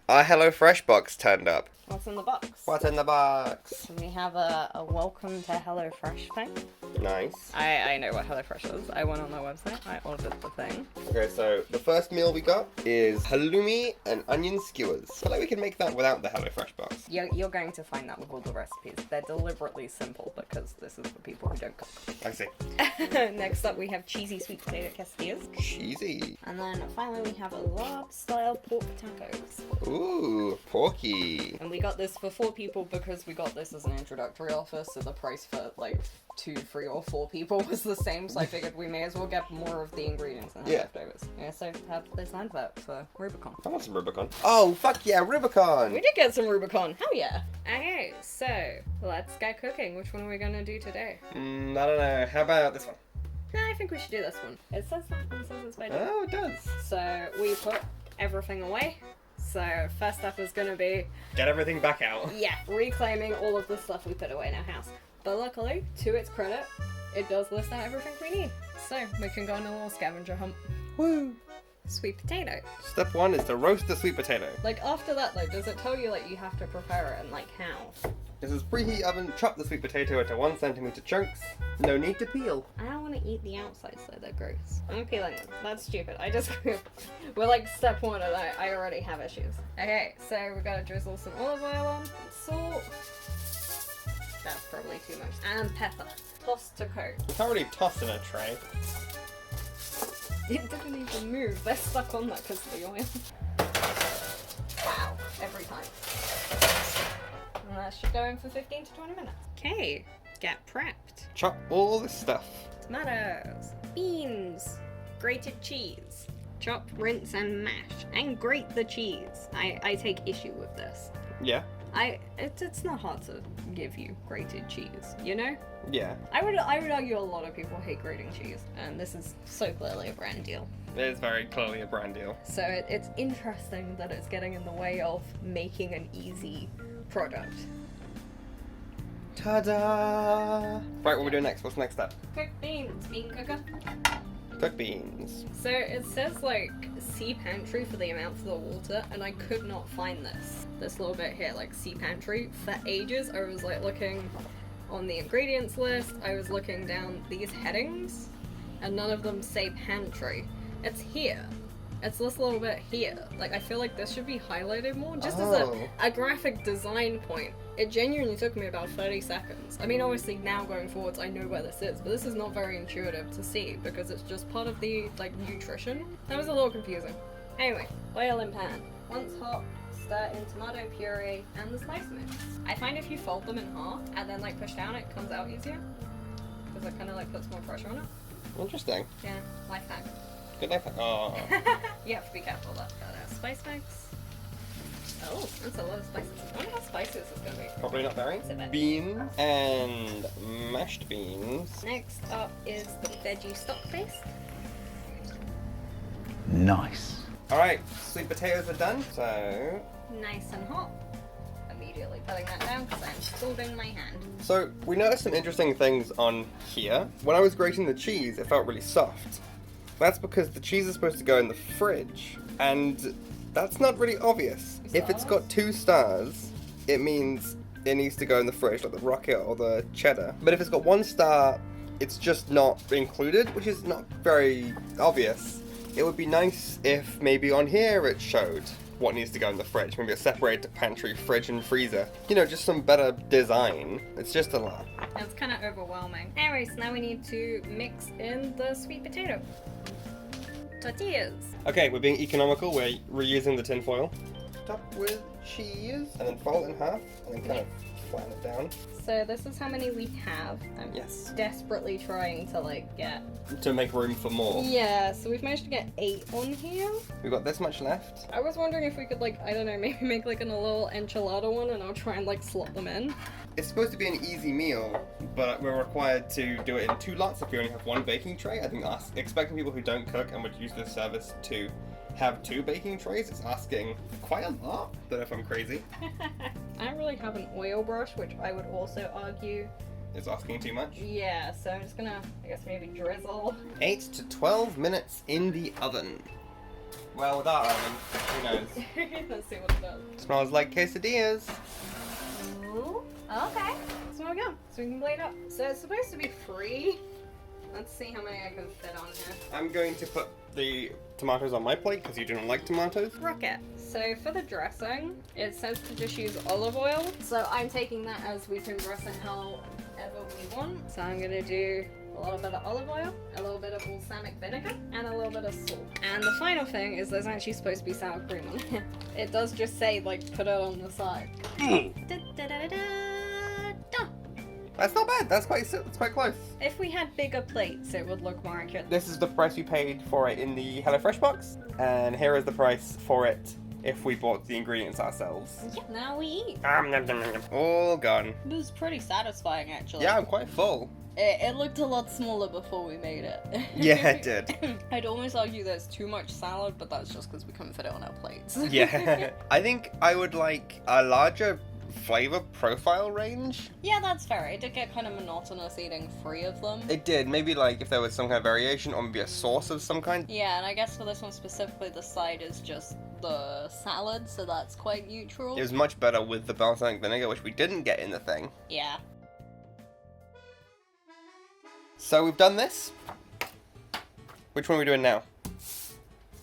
Our HelloFresh box turned up. What's in the box? What's in the box? We have a welcome to HelloFresh thing. Nice. I know what HelloFresh is. I went on their website. I ordered the thing. Okay, so the first meal we got is halloumi and onion skewers. I feel like we can make that without the HelloFresh box. You're going to find that with all the recipes. They're deliberately simple because this is for people who don't cook. I see. Next up, we have cheesy sweet potato quesadillas. Cheesy. And then finally, we have a large-style pork tacos. Ooh, porky. And we got this for 4 people because we got this as an introductory offer, so the price for like 2, 3, or 4 people was the same, so I figured we may as well get more of the ingredients and have leftovers. Yeah, so have this advert for Rubicon. I want some Rubicon. Oh, fuck yeah, Rubicon! We did get some Rubicon, hell yeah! Okay, so let's get cooking. Which one are we gonna do today? I don't know. How about this one? No, I think we should do this one. It says that. It says it's by default. Oh, it does. So we put everything away. So first step is gonna be Get everything back out. reclaiming all of the stuff we put away in our house. But luckily, to its credit, it does list out everything we need. So we can go on a little scavenger hunt. Woo! Sweet potato. Step 1 is to roast the sweet potato. Like after that, like does it tell you like you have to prepare it and like how? This is preheat oven. Chop the sweet potato into 1 centimeter chunks. No need to peel. I don't want to eat the outside, so they're gross. I'm peeling them. That's stupid. We're like step 1 and I already have issues. Okay, so we gotta drizzle some olive oil on, salt. That's probably too much. And pepper. Toss to coat. You can't really toss in a tray. It didn't even move. They're stuck on that because of the oil. Wow. Every time. And that should go in for 15 to 20 minutes. Okay. Get prepped. Chop all the stuff. Tomatoes. Beans. Grated cheese. Chop, rinse, and mash. And grate the cheese. I take issue with this. Yeah. It's not hard to give you grated cheese, you know? Yeah. I would argue a lot of people hate grating cheese, and this is so clearly a brand deal. It is very clearly a brand deal. So it's interesting that it's getting in the way of making an easy product. Ta-da! Right, what are we doing next? What's the next step? Cook beans, bean cooker. Cook beans. So it says like sea pantry for the amount for the water, and I could not find this little bit here, like sea pantry. For ages I was like looking on the ingredients list, I was looking down these headings, and none of them say pantry. It's here. It's this little bit here. Like, I feel like this should be highlighted more, just as a graphic design point. It genuinely took me about 30 seconds. I mean, obviously now going forwards I know where this is, but this is not very intuitive to see because it's just part of the, like, nutrition. That was a little confusing. Anyway, oil in pan. Once hot, stir in tomato puree and the spice mix. I find if you fold them in half and then, like, push down, it comes out easier. Because it kind of, like, puts more pressure on it. Interesting. Yeah, life hack. Good life. Oh. You have to be careful of that. Spice mix. Oh, that's a lot of spices. I wonder how spicy this is going to be. Probably not very. It's a bit. Beans and mashed beans. Next up is the veggie stock paste. Nice. Alright, sweet potatoes are done, so... Nice and hot. Immediately putting that down because I'm scalding my hand. So, we noticed some interesting things on here. When I was grating the cheese, it felt really soft. That's because the cheese is supposed to go in the fridge, and that's not really obvious. If it's got 2 stars, it means it needs to go in the fridge, like the rocket or the cheddar. But if it's got 1 star, it's just not included, which is not very obvious. It would be nice if maybe on here it showed what needs to go in the fridge. Maybe a separated pantry, fridge, and freezer. You know, just some better design. It's just a lot. It's kind of overwhelming. Anyways, now we need to mix in the sweet potato. Tortillas. Okay, we're being economical. We're reusing the tin foil. Top with cheese, and then fold it in half, and then kind of flatten it down. So this is how many we have. I'm desperately trying to like get... To make room for more. Yeah, so we've managed to get 8 on here. We've got this much left. I was wondering if we could like, I don't know, maybe make like a little enchilada one and I'll try and like slot them in. It's supposed to be an easy meal, but we're required to do it in 2 lots if we only have 1 baking tray. I think expecting people who don't cook and would use this service to have 2 baking trays is asking quite a lot. Don't know if I'm crazy. I don't really have an oil brush, which I would also argue It's asking too much. Yeah, so I'm just gonna, I guess maybe drizzle. 8 to 12 minutes in the oven. Well, with our oven, who knows? Let's see what it does. Smells like quesadillas. Ooh, okay. So we go. So we can blade up. So it's supposed to be free. Let's see how many I can fit on here. I'm going to put the tomatoes on my plate because you don't like tomatoes. Rocket. So for the dressing, it says to just use olive oil. So I'm taking that as we can dress it however we want. So I'm gonna do a little bit of olive oil, a little bit of balsamic vinegar, and a little bit of salt. And the final thing is there's actually supposed to be sour cream on here. It does just say, like, put it on the side. That's not bad. That's quite close. If we had bigger plates, it would look more accurate. This is the price we paid for it in the HelloFresh box, and here is the price for it if we bought the ingredients ourselves. Yeah, now we eat. All gone. It was pretty satisfying, actually. Yeah, I'm quite full. It looked a lot smaller before we made it. Yeah, it did. I'd almost argue there's too much salad, but that's just because we couldn't fit it on our plates. Yeah. I think I would like a larger flavor profile range. Yeah, that's fair. It did get kind of monotonous eating 3 of them. It did. Maybe like if there was some kind of variation or maybe a sauce of some kind. Yeah, and I guess for this one specifically, the side is just the salad, so that's quite neutral. It was much better with the balsamic vinegar, which we didn't get in the thing. Yeah. So we've done this. Which one are we doing now?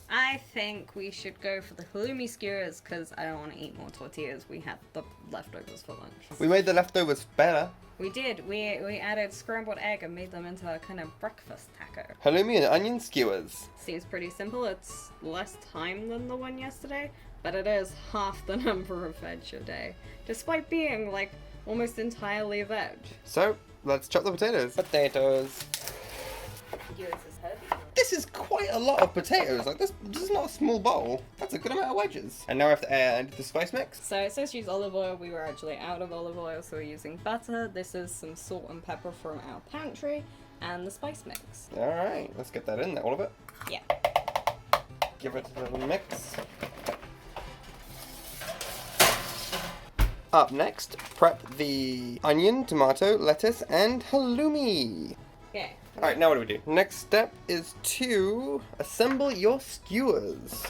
I think we should go for the halloumi skewers because I don't want to eat more tortillas. We had the leftovers for lunch. We made the leftovers better. We did. We added scrambled egg and made them into a kind of breakfast taco. Halloumi and onion skewers. Seems pretty simple. It's less time than the one yesterday, but it is half the number of veg a day, despite being like almost entirely veg. So let's chop the potatoes. Potatoes. This is quite a lot of potatoes. Like this is not a small bowl. That's a good amount of wedges. And now we have to add the spice mix. So it says use olive oil. We were actually out of olive oil, so we're using butter. This is some salt and pepper from our pantry, and the spice mix. All right, let's get that in there, all of it. Yeah. Give it a little mix. Up next, prep the onion, tomato, lettuce, and halloumi. Okay. Alright, now what do we do? Next step is to assemble your skewers.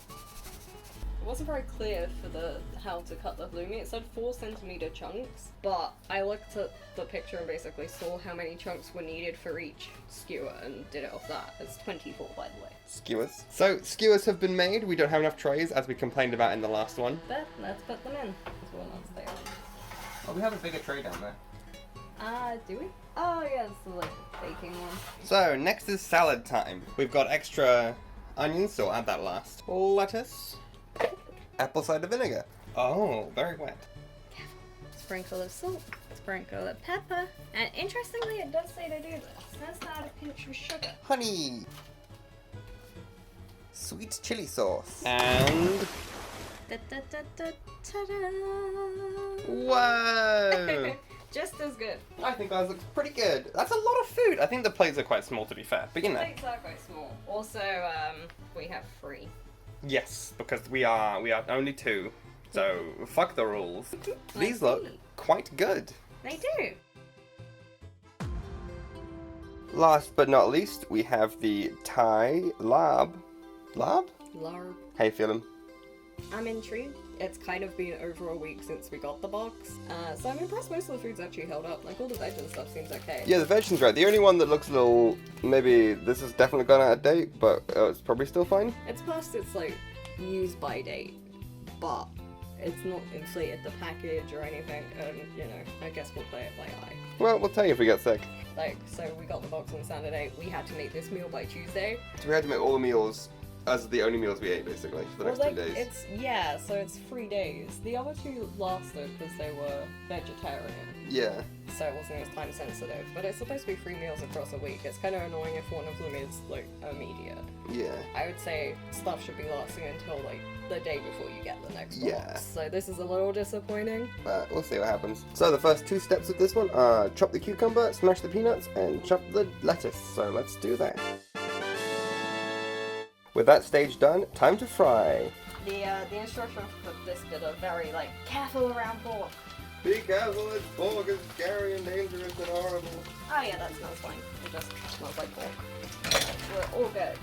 It wasn't very clear for how to cut the halloumi. It said 4cm chunks, but I looked at the picture and basically saw how many chunks were needed for each skewer and did it off that. It's 24, by the way. Skewers. So, skewers have been made. We don't have enough trays, as we complained about in the last one. But let's put them in. There's one upstairs. Oh, we have a bigger tray down there. Do we? Oh, yeah, it's the, like, baking one. So, next is salad time. We've got extra onions, so I'll add that last. Lettuce. Apple cider vinegar. Oh, very wet. Sprinkle of salt, sprinkle of pepper, and interestingly, it does say to do this. It says to add a pinch of sugar. Honey. Sweet chili sauce. And... Ta-da! Whoa! Just as good. I think ours looks pretty good. That's a lot of food. I think the plates are quite small, to be fair, but you know. Plates are quite small. Also, we have 3. Yes, because we are only 2, so fuck the rules. These I look see. quite good. They do. Last but not least, we have the Thai lab. Lab? Larb. How you feeling? I'm intrigued. It's kind of been over a week since we got the box, so I'm impressed most of the food's actually held up. Like, all the veg and stuff seems okay. Yeah, the vegetable's great. The only one that looks a little, maybe this has definitely gone out of date, but it's probably still fine. It's past its, like, use by date, but it's not inflated the package or anything, and, you know, I guess we'll play it by eye. Well, we'll tell you if we get sick. Like, so we got the box on Saturday, we had to make this meal by Tuesday. So we had to make all the meals as the only meals we ate, basically, for the next 2 days. So it's 3 days. The other 2 lasted because they were vegetarian. Yeah. So it wasn't as time sensitive, but it's supposed to be 3 meals across a week. It's kind of annoying if one of them is, like, immediate. Yeah. I would say stuff should be lasting until, like, the day before you get the next Yeah. box. So this is a little disappointing. But we'll see what happens. So the first 2 steps of this one are chop the cucumber, smash the peanuts, and chop the lettuce. So let's do that. With that stage done, time to fry. The instructions for this bit are very, like, careful around pork. Be careful, this pork is scary and dangerous and horrible. Oh yeah, that smells fine. It just smells like pork. We're all good.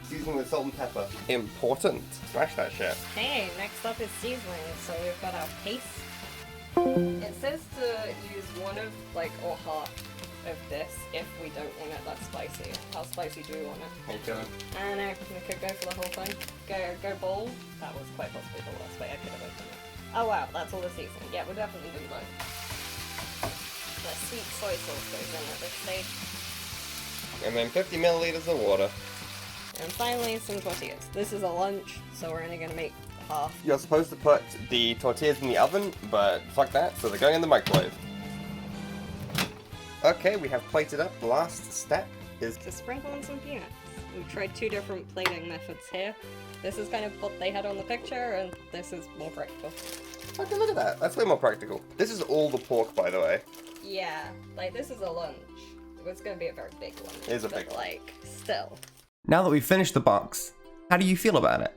Seasoning with salt and pepper. Important. Smash that shit. Hey, next up is seasoning. So we've got our paste. It says to use one of, like, or half of this if we don't want it that spicy. How spicy do we want it? Okay. I don't know, we could go for the whole thing. Go bowl. That was quite possibly the worst way I could have opened it. Oh wow, that's all the seasoning. Yeah, we're definitely doing both. The sweet soy sauce goes in at this stage. And then 50 milliliters of water. And finally, some tortillas. This is a lunch, so we're only gonna make half. You're supposed to put the tortillas in the oven, but fuck that, so they're going in the microwave. Okay, we have plated up. The last step is To sprinkle in some peanuts. We've tried two different plating methods here. This is kind of what they had on the picture, and this is more practical. okay, look at that. That's way more practical. This is all the pork, by the way. Yeah, like this is a lunch. It's gonna be a very big lunch. It is a but, big one. like, still. Now that we've finished the box, how do you feel about it?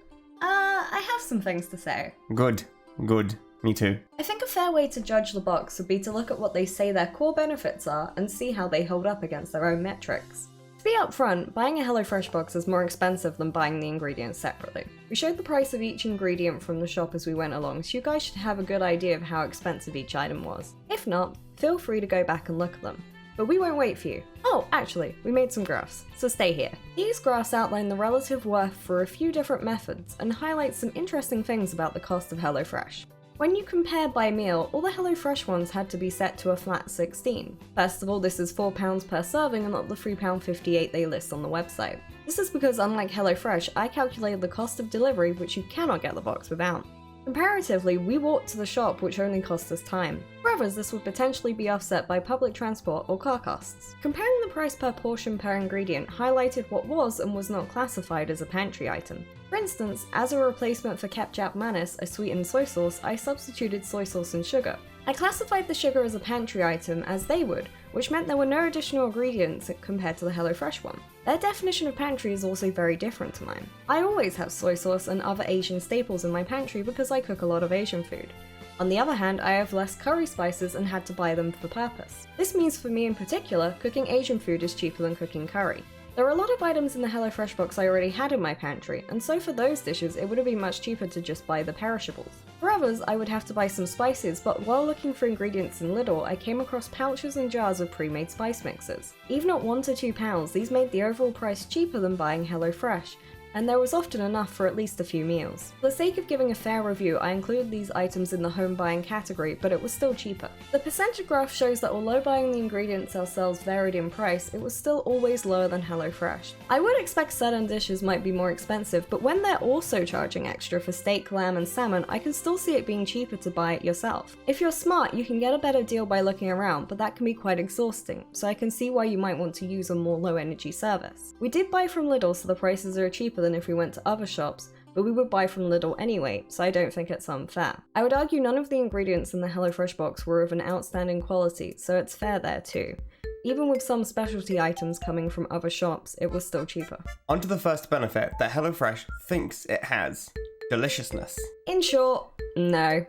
I have some things to say. Good. Good. Me too. I think a fair way to judge the box would be to look at what they say their core benefits are and see how they hold up against their own metrics. To be upfront, buying a HelloFresh box is more expensive than buying the ingredients separately. We showed the price of each ingredient from the shop as we went along, so you guys should have a good idea of how expensive each item was. If not, feel free to go back and look at them. But we won't wait for you. Oh, actually, we made some graphs, so stay here. These graphs outline the relative worth for a few different methods and highlight some interesting things about the cost of HelloFresh. When you compare by meal, all the HelloFresh ones had to be set to a flat 16. First of all, this is £4 per serving and not the £3.58 they list on the website. This is because unlike HelloFresh, I calculated the cost of delivery, which you cannot get the box without. Comparatively, we walked to the shop, which only cost us time. For others, this would potentially be offset by public transport or car costs. Comparing the price per portion per ingredient highlighted what was and was not classified as a pantry item. For instance, as a replacement for ketchup manis, a sweetened soy sauce, I substituted soy sauce and sugar. I classified the sugar as a pantry item as they would, which meant there were no additional ingredients compared to the HelloFresh one. Their definition of pantry is also very different to mine. I always have soy sauce and other Asian staples in my pantry because I cook a lot of Asian food. On the other hand, I have less curry spices and had to buy them for the purpose. This means for me in particular, cooking Asian food is cheaper than cooking curry. There are a lot of items in the HelloFresh box I already had in my pantry, and so for those dishes it would have been much cheaper to just buy the perishables. For others, I would have to buy some spices, but while looking for ingredients in Lidl, I came across pouches and jars of pre-made spice mixes. Even at £1 to £2, these made the overall price cheaper than buying HelloFresh, and there was often enough for at least a few meals. For the sake of giving a fair review, I included these items in the home buying category, but it was still cheaper. The percentage graph shows that although buying the ingredients ourselves varied in price, it was still always lower than HelloFresh. I would expect certain dishes might be more expensive, but when they're also charging extra for steak, lamb, and salmon, I can still see it being cheaper to buy it yourself. If you're smart, you can get a better deal by looking around, but that can be quite exhausting, so I can see why you might want to use a more low-energy service. We did buy from Lidl, so the prices are cheaper than if we went to other shops, but we would buy from Lidl anyway, so I don't think it's unfair. I would argue none of the ingredients in the HelloFresh box were of an outstanding quality, so it's fair there too. Even with some specialty items coming from other shops, it was still cheaper. On to the first benefit that HelloFresh thinks it has. Deliciousness. In short, no.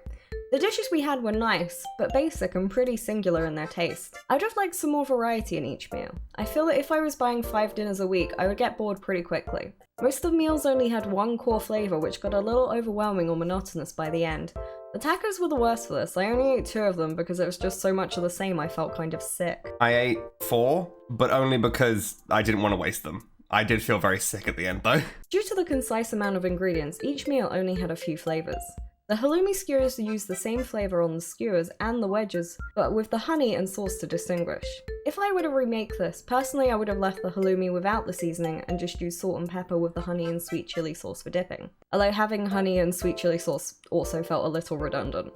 The dishes we had were nice, but basic and pretty singular in their taste. I'd have liked some more variety in each meal. I feel that if I was buying 5 dinners a week, I would get bored pretty quickly. Most of the meals only had one core flavour, which got a little overwhelming or monotonous by the end. The tacos were the worst for this. I only ate 2 of them because it was just so much of the same I felt kind of sick. I ate 4, but only because I didn't want to waste them. I did feel very sick at the end though. Due to the concise amount of ingredients, each meal only had a few flavours. The halloumi skewers use the same flavour on the skewers and the wedges, but with the honey and sauce to distinguish. If I were to remake this, personally I would have left the halloumi without the seasoning and just used salt and pepper with the honey and sweet chilli sauce for dipping. Although having honey and sweet chilli sauce also felt a little redundant.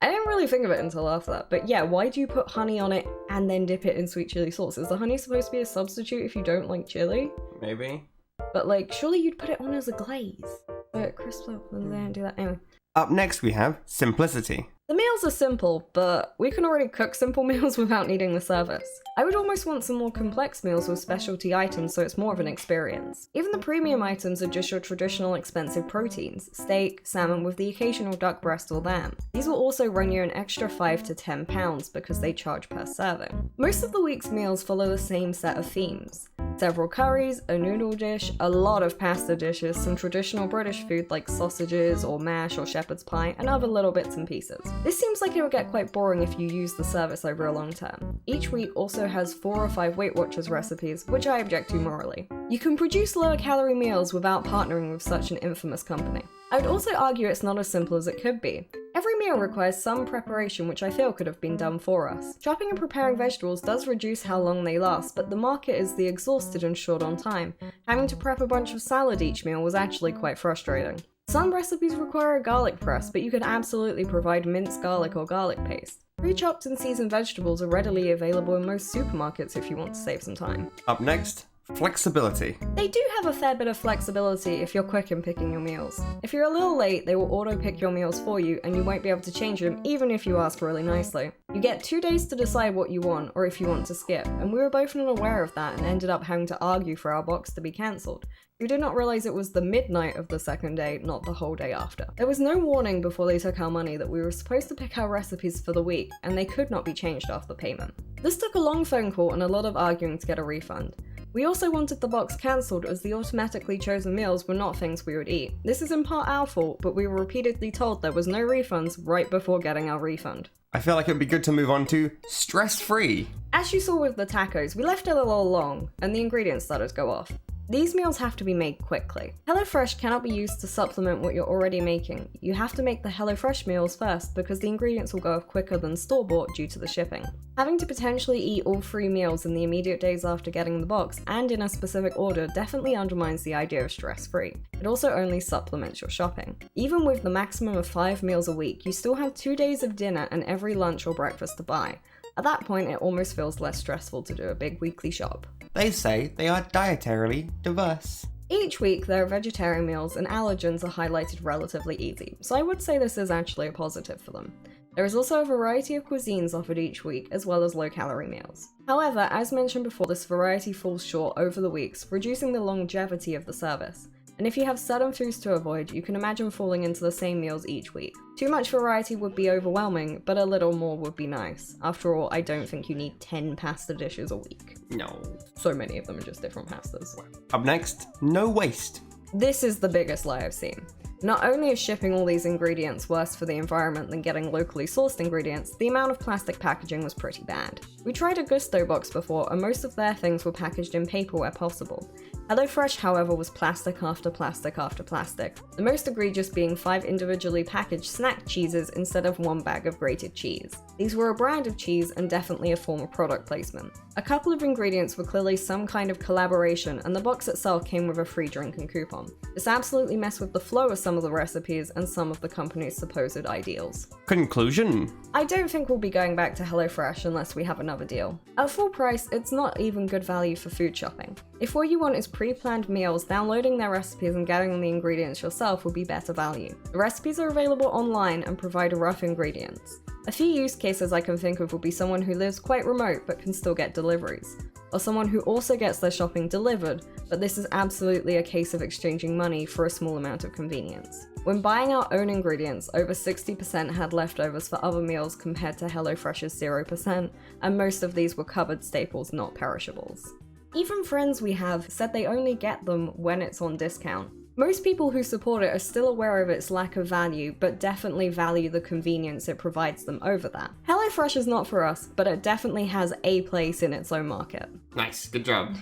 I didn't really think of it until after that, but yeah, why do you put honey on it and then dip it in sweet chilli sauce? Is the honey supposed to be a substitute if you don't like chili? Maybe. But like, surely you'd put it on as a glaze. But crisp up and they don't do that anyway. Up next we have simplicity. The meals are simple, but we can already cook simple meals without needing the service. I would almost want some more complex meals with specialty items so it's more of an experience. Even the premium items are just your traditional expensive proteins, steak, salmon with the occasional duck breast or lamb. These will also run you an extra £5 to £10 because they charge per serving. Most of the week's meals follow the same set of themes. Several curries, a noodle dish, a lot of pasta dishes, some traditional British food like sausages or mash or shepherd's pie, and other little bits and pieces. This seems like it would get quite boring if you use the service over a long term. Each week also has 4 or 5 Weight Watchers recipes, which I object to morally. You can produce lower calorie meals without partnering with such an infamous company. I would also argue it's not as simple as it could be. Every meal requires some preparation which I feel could have been done for us. Chopping and preparing vegetables does reduce how long they last, but the market is the exhausted and short on time. Having to prep a bunch of salad each meal was actually quite frustrating. Some recipes require a garlic press, but you can absolutely provide minced garlic or garlic paste. Pre-chopped and seasoned vegetables are readily available in most supermarkets if you want to save some time. Up next, flexibility. They do have a fair bit of flexibility if you're quick in picking your meals. If you're a little late, they will auto-pick your meals for you and you won't be able to change them even if you ask really nicely. You get 2 days to decide what you want or if you want to skip, and we were both unaware of that and ended up having to argue for our box to be cancelled. We did not realize it was the midnight of the second day, not the whole day after. There was no warning before they took our money that we were supposed to pick our recipes for the week, and they could not be changed after payment. This took a long phone call and a lot of arguing to get a refund. We also wanted the box cancelled as the automatically chosen meals were not things we would eat. This is in part our fault, but we were repeatedly told there was no refunds right before getting our refund. I feel like it would be good to move on to stress-free. As you saw with the tacos, we left it a little long, and the ingredients started to go off. These meals have to be made quickly. HelloFresh cannot be used to supplement what you're already making. You have to make the HelloFresh meals first because the ingredients will go off quicker than store-bought due to the shipping. Having to potentially eat all 3 meals in the immediate days after getting the box and in a specific order definitely undermines the idea of stress-free. It also only supplements your shopping. Even with the maximum of 5 meals a week, you still have 2 days of dinner and every lunch or breakfast to buy. At that point, it almost feels less stressful to do a big weekly shop. They say they are dietarily diverse. Each week, there are vegetarian meals and allergens are highlighted relatively easy, so I would say this is actually a positive for them. There is also a variety of cuisines offered each week, as well as low-calorie meals. However, as mentioned before, this variety falls short over the weeks, reducing the longevity of the service. And if you have certain foods to avoid, you can imagine falling into the same meals each week. Too much variety would be overwhelming, but a little more would be nice. After all, I don't think you need 10 pasta dishes a week. No. So many of them are just different pastas. Up next, no waste. This is the biggest lie I've seen. Not only is shipping all these ingredients worse for the environment than getting locally sourced ingredients, the amount of plastic packaging was pretty bad. We tried a Gusto box before, and most of their things were packaged in paper where possible. HelloFresh, however, was plastic after plastic after plastic, the most egregious being 5 individually packaged snack cheeses instead of 1 bag of grated cheese. These were a brand of cheese and definitely a form of product placement. A couple of ingredients were clearly some kind of collaboration, and the box itself came with a free drinking coupon. This absolutely messed with the flow of some of the recipes and some of the company's supposed ideals. Conclusion. I don't think we'll be going back to HelloFresh unless we have another deal. At full price, it's not even good value for food shopping. If what you want is pre-planned meals, downloading their recipes and getting the ingredients yourself will be better value. The recipes are available online and provide rough ingredients. A few use cases I can think of will be someone who lives quite remote but can still get deliveries, or someone who also gets their shopping delivered, but this is absolutely a case of exchanging money for a small amount of convenience. When buying our own ingredients, over 60% had leftovers for other meals compared to HelloFresh's 0%, and most of these were cupboard staples, not perishables. Even friends we have said they only get them when it's on discount. Most people who support it are still aware of its lack of value, but definitely value the convenience it provides them over that. HelloFresh is not for us, but it definitely has a place in its own market. Nice, good job.